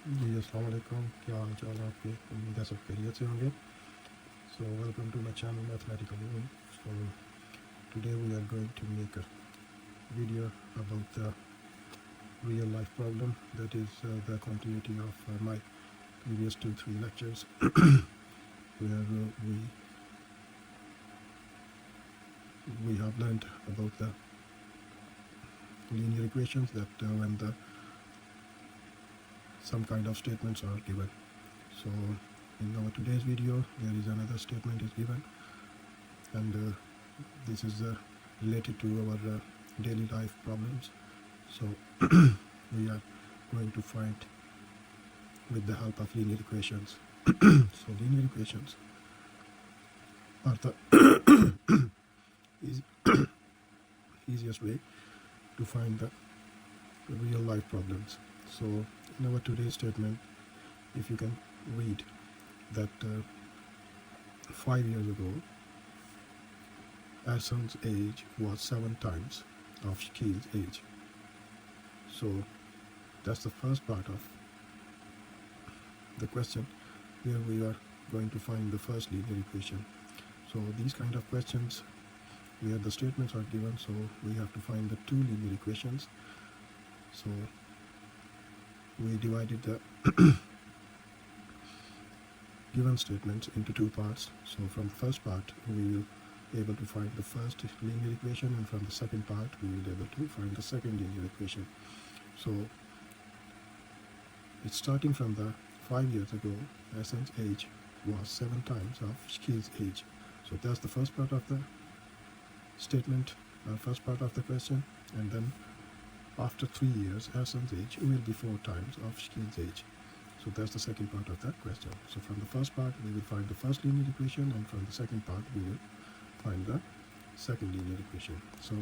जी अस्सलाम वालेकुम, क्या हाल चाल है आपके? उम्मीद है सब खैरियत से होंगे. So welcome to my channel Mathematical Room. So today we are going to make a video about the real life problem, that is the continuity of my previous 2-3 lectures where we have learned about the linear equations, that when the some kind of statements are given. So in our today's video there is another statement is given, and this is related to our daily life problems. So we are going to find with the help of linear equations. So linear equations are the easy, easiest way to find the real life problems. So in our today's statement, if you can read that 5 years ago Hassan's age was 7 times of Shakil's age. So that's the first part of the question, where we are going to find the first linear equation. So these kind of questions where the statements are given, so we have to find the two linear equations. So we divided the given statements into two parts. So from the first part we will be able to find the first linear equation, and from the second part we will be able to find the second linear equation. So it's starting from the 5 years ago Hassan's age was 7 times of Shakil's age. So that's the first part of the statement, first part of the question. And then after 3 years Hassan's age will be 4 times of Shakil's age. So that's the second part of that question. So from the first part we will find the first linear equation, and from the second part we will find the second linear equation. So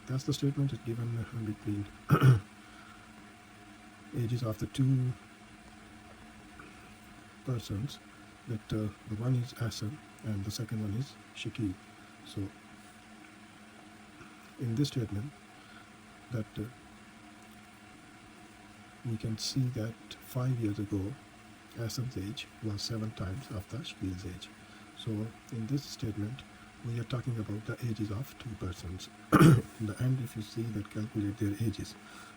that's the statement is given between ages of the two persons, that the one is Hassan and the second one is Shakil. So in this statement that we can see that 5 years ago Hassan's age was 7 times of the Shakil's age. So in this statement we are talking about the ages of two persons. In the end, if you see that, calculate their ages.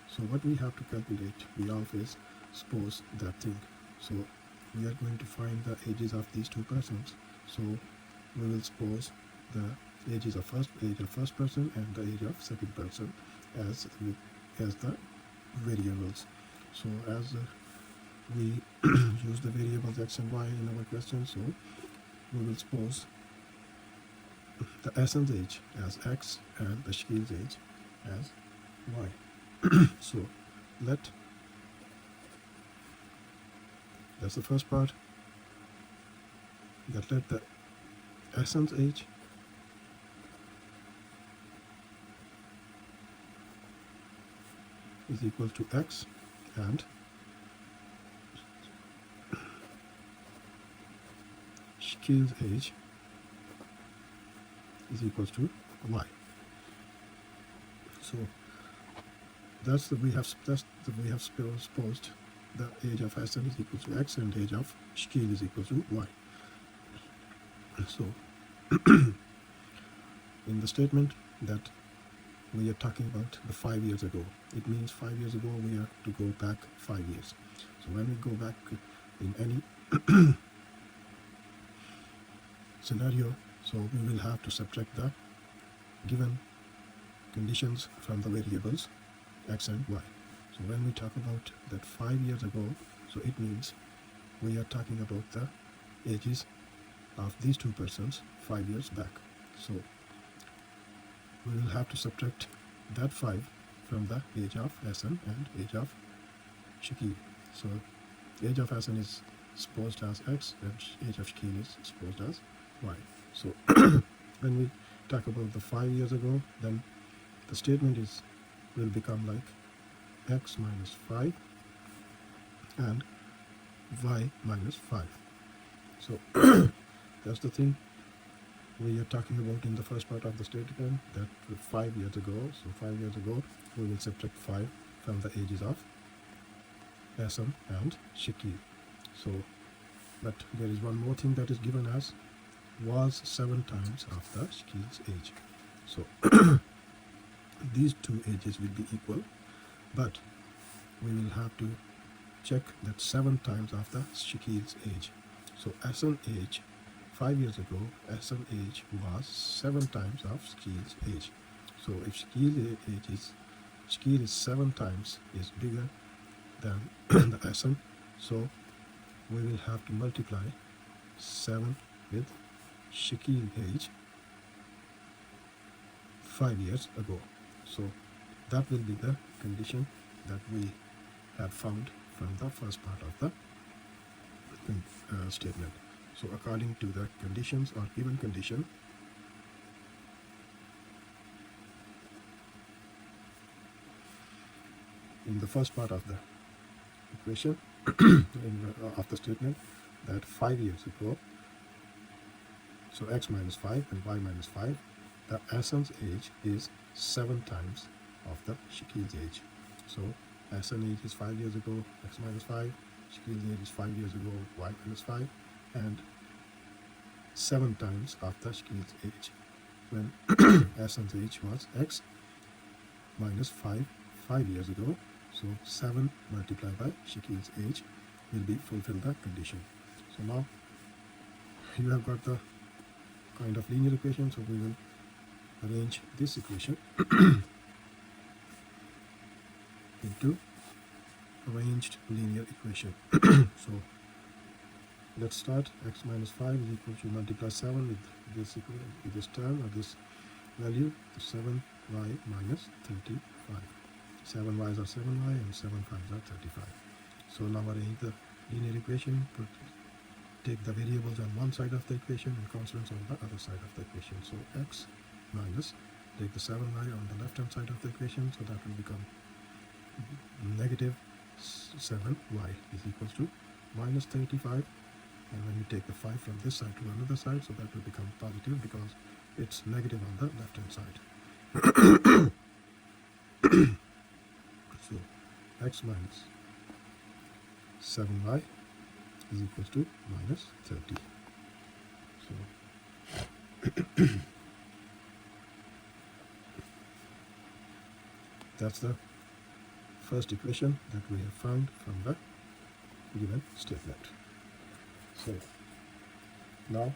So what we have to calculate, we always suppose that thing. So we are going to find the ages of these two persons. So we will suppose the ages of first person and the age of second person as the variables. So as we use the variables x and y in our question, so we will suppose the Hassan's age as x and the Shakil's age as y. So that's the first part, that let the Hassan's age is equal to x, and Shakil's age is equals to y. So we have supposed the age of Hassan is equal to x and age of Shakil is equal to y. So in the statement that we are talking about the 5 years ago, it means 5 years ago we have to go back 5 years. So when we go back in any scenario, so we will have to subtract the given conditions from the variables x and y. So when we talk about that 5 years ago, so it means we are talking about the ages of these two persons 5 years back. So we will have to subtract that 5 from the age of Hassan and age of Shakil. So age of Hassan is supposed as x and age of Shakil is supposed as y. So when we talk about the 5 years ago, then the statement will become like x minus 5 and y minus 5. So that's the thing we are talking about in the first part of the statement, that 5 years ago. So 5 years ago we will subtract 5 from the ages of Hassan and Shakil. So, but there is one more thing that is given as was 7 times after Shakil's age. So these two ages will be equal, but we will have to check that 7 times after Shakil's age. So Hassan's age 5 years ago, Hassan's age was 7 times of Shakil's age. So if Shakil is 7 times is bigger than the Hassan, so we will have to multiply 7 with Shakil's age 5 years ago. So that will be the condition that we have found from the first part of the statement. So according to the conditions or given condition, in the first part of the equation of the statement, that 5 years ago, so x minus 5 and y minus 5, the Hassan's age is 7 times of the Shakil's age. So Hassan's age is 5 years ago, x minus 5, Shakil's age is 5 years ago, y minus 5, and 7 times after Shakil's age, when Hassan's age was x minus 5 years ago. So 7 multiplied by Shakil's age will be fulfill the condition. So now you have got the kind of linear equation, so we will arrange this equation into arranged linear equation. So let's start. X minus 5 is equal to multiply 7 with this term or this value, to 7y minus 35. 7 y's are 7y and 7 5's are 35. So now arrange the linear equation, take the variables on one side of the equation and constants on the other side of the equation. So x minus, take the 7y on the left hand side of the equation, so that will become negative 7y is equals to minus 35, and when you take the 5 from this side to another side, so that will become positive because it's negative on the left hand side. So x minus 7y is equals to minus 30. So that's the first equation that we have found from the given statement. So now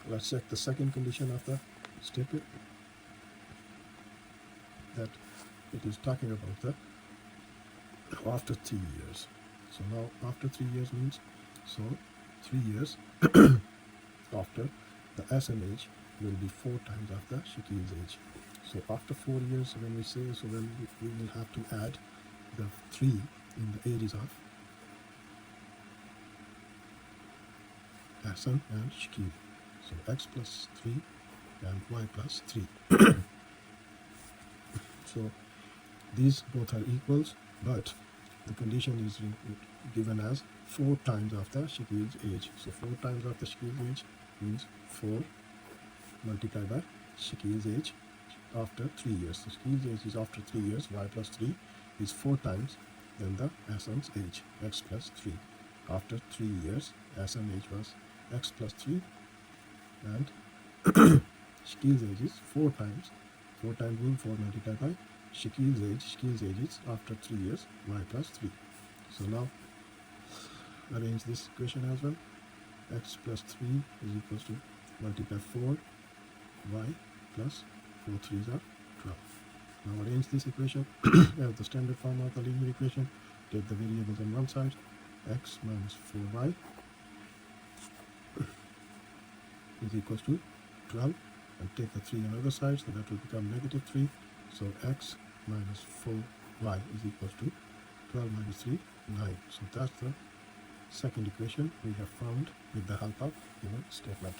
let's check the second condition of the statement, that it is talking about the after 3 years. So now after 3 years means, so 3 years after the Hassan age will be 4 times after Shakil's age. So after 4 years, when we say, so then we will have to add the 3 in the ages of Hassan and Shakil. So x plus 3 and y plus 3. So these both are equals, but the condition is given as 4 times after Shakil's age. So 4 times after Shakil's age means 4 multiplied by Shakil's age after 3 years. So Shakil's age is after 3 years, y plus 3 is 4 times than the Hassan's age, x plus 3. After 3 years, Hassan's age was x plus 3 and Shakil's age is 4 times. 4 times means 4 multiplied by Shakil's age. Shakil's age is after 3 years, y plus 3. So now arrange this equation as well. X plus 3 is equals to multiply 4 y plus 4 3's are 12. Now arrange this equation as the standard form of the linear equation. Take the variables on one side, x minus 4y is equals to 12, and take the 3 on the other side, so that will become negative 3. So x minus 4y is equals to 12 minus 3, 9. So that's the second equation we have found with the help of given statement.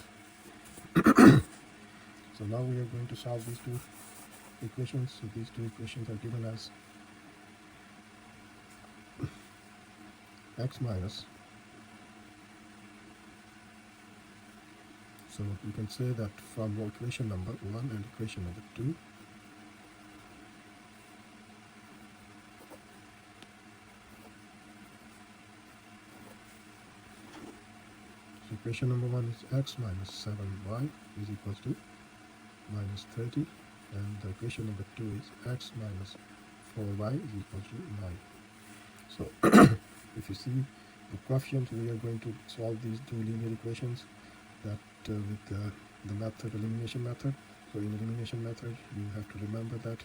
So now we are going to solve these two equations. So these two equations are given as x minus, so you can say that from equation number 1 and equation number 2, equation number 1 is x minus 7y is equals to minus 30, and the equation number 2 is x minus 4y is equals to 9. So if you see the coefficient, we are going to solve these two linear equations that with the method, elimination method. So in elimination method, you have to remember that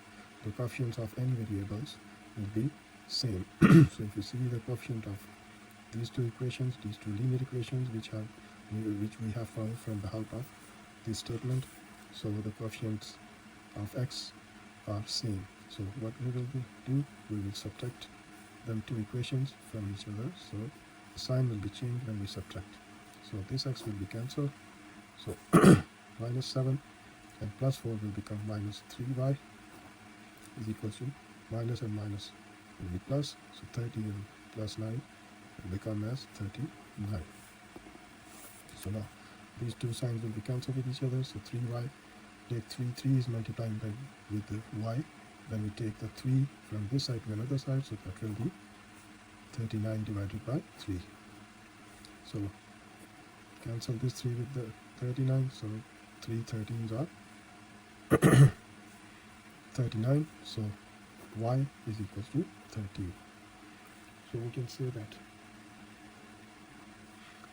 the coefficients of any variables will be same. So if you see the coefficient of these two equations, these two linear equations which we have found from the help of this statement, so the coefficients of x are same. So what we will do, we will subtract them two equations from each other. So the sign will be changed when we subtract. So this x will be cancelled. So minus 7 and plus 4 will become minus 3y is equal to minus and minus will be plus. So 30 and plus 9 will become as 39. So now these two signs will be cancelled with each other. So 3y, take 3 is multiplying by with the y. Then we take the 3 from this side to another side, so that will be 39 divided by 3. So cancel this 3 with the 39, so 3 13s are 39, so y is equals to 13. So we can say that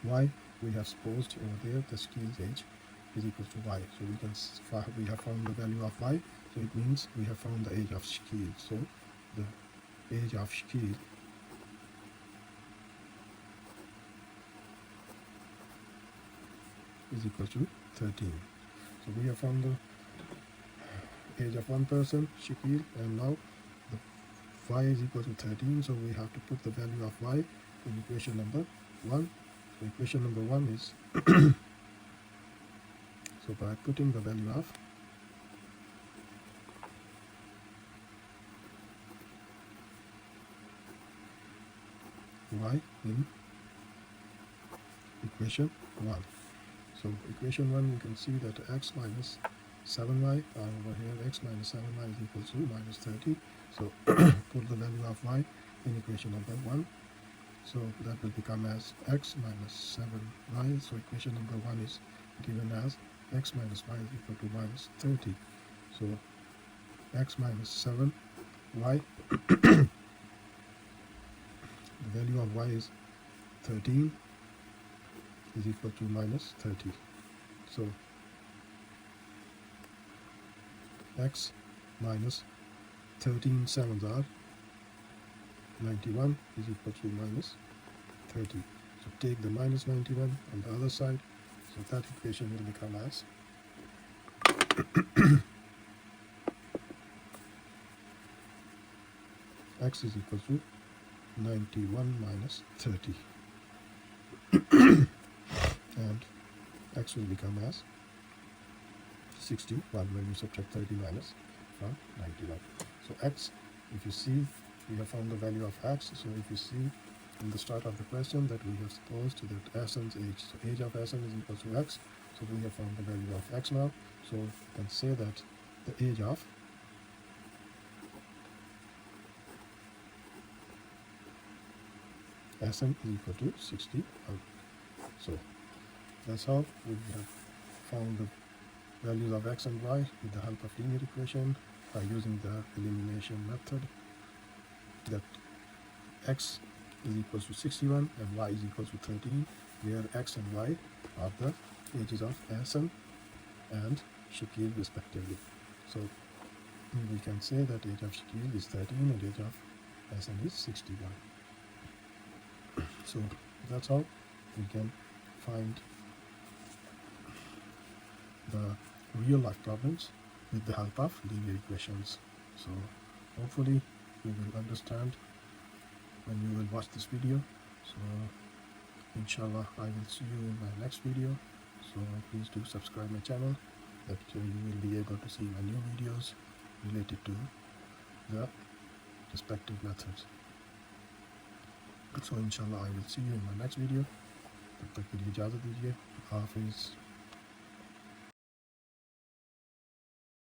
y, we have supposed over there the Shaquille's age is equal to y. So we have found the value of y, so it means we have found the age of Shaquille. So the age of Shaquille is equal to 13. So we have found the age of one person, Shaquille, and now the y is equal to 13. So we have to put the value of y in equation number 1. So equation number 1 is so by putting the value of y in equation 1. So equation 1, you can see that x minus 7y over here, x minus 7y is equal to minus 30. So put the value of y in equation number 1. So that will become as x minus 7y. So equation number 1 is given as x minus y is equal to minus 30. So x minus 7y, the value of y is 13 is equal to minus 30. So x minus 13 sevens are 91 is equal to minus 30. So take the minus 91 on the other side, so that equation will become as x is equal to 91 minus 30 and x will become as 61 when you subtract 30 minus from 91. So x, if you see, we have found the value of x. So if you see in the start of the question that we have supposed that Sn's age, so age of Sn is equal to x. So we have found the value of x now. So we can say that the age of Sn is equal to 61. So that's how we have found the values of x and y with the help of linear equation by using the elimination method, that x is equal to 61 and y is equal to 13, where x and y are the ages of Sn and Shaquille respectively. So we can say that age of Shaquille is 13 and age of Sn is 61. So that's how we can find the real life problems with the help of linear equations. So hopefully you will understand when you will watch this video. So inshallah I will see you in my next video. So please do subscribe my channel, that you will be able to see my new videos related to the respective methods. So inshallah I will see you in my next video. तब तक के लिए इजाज़त दीजिए। हाफिज़।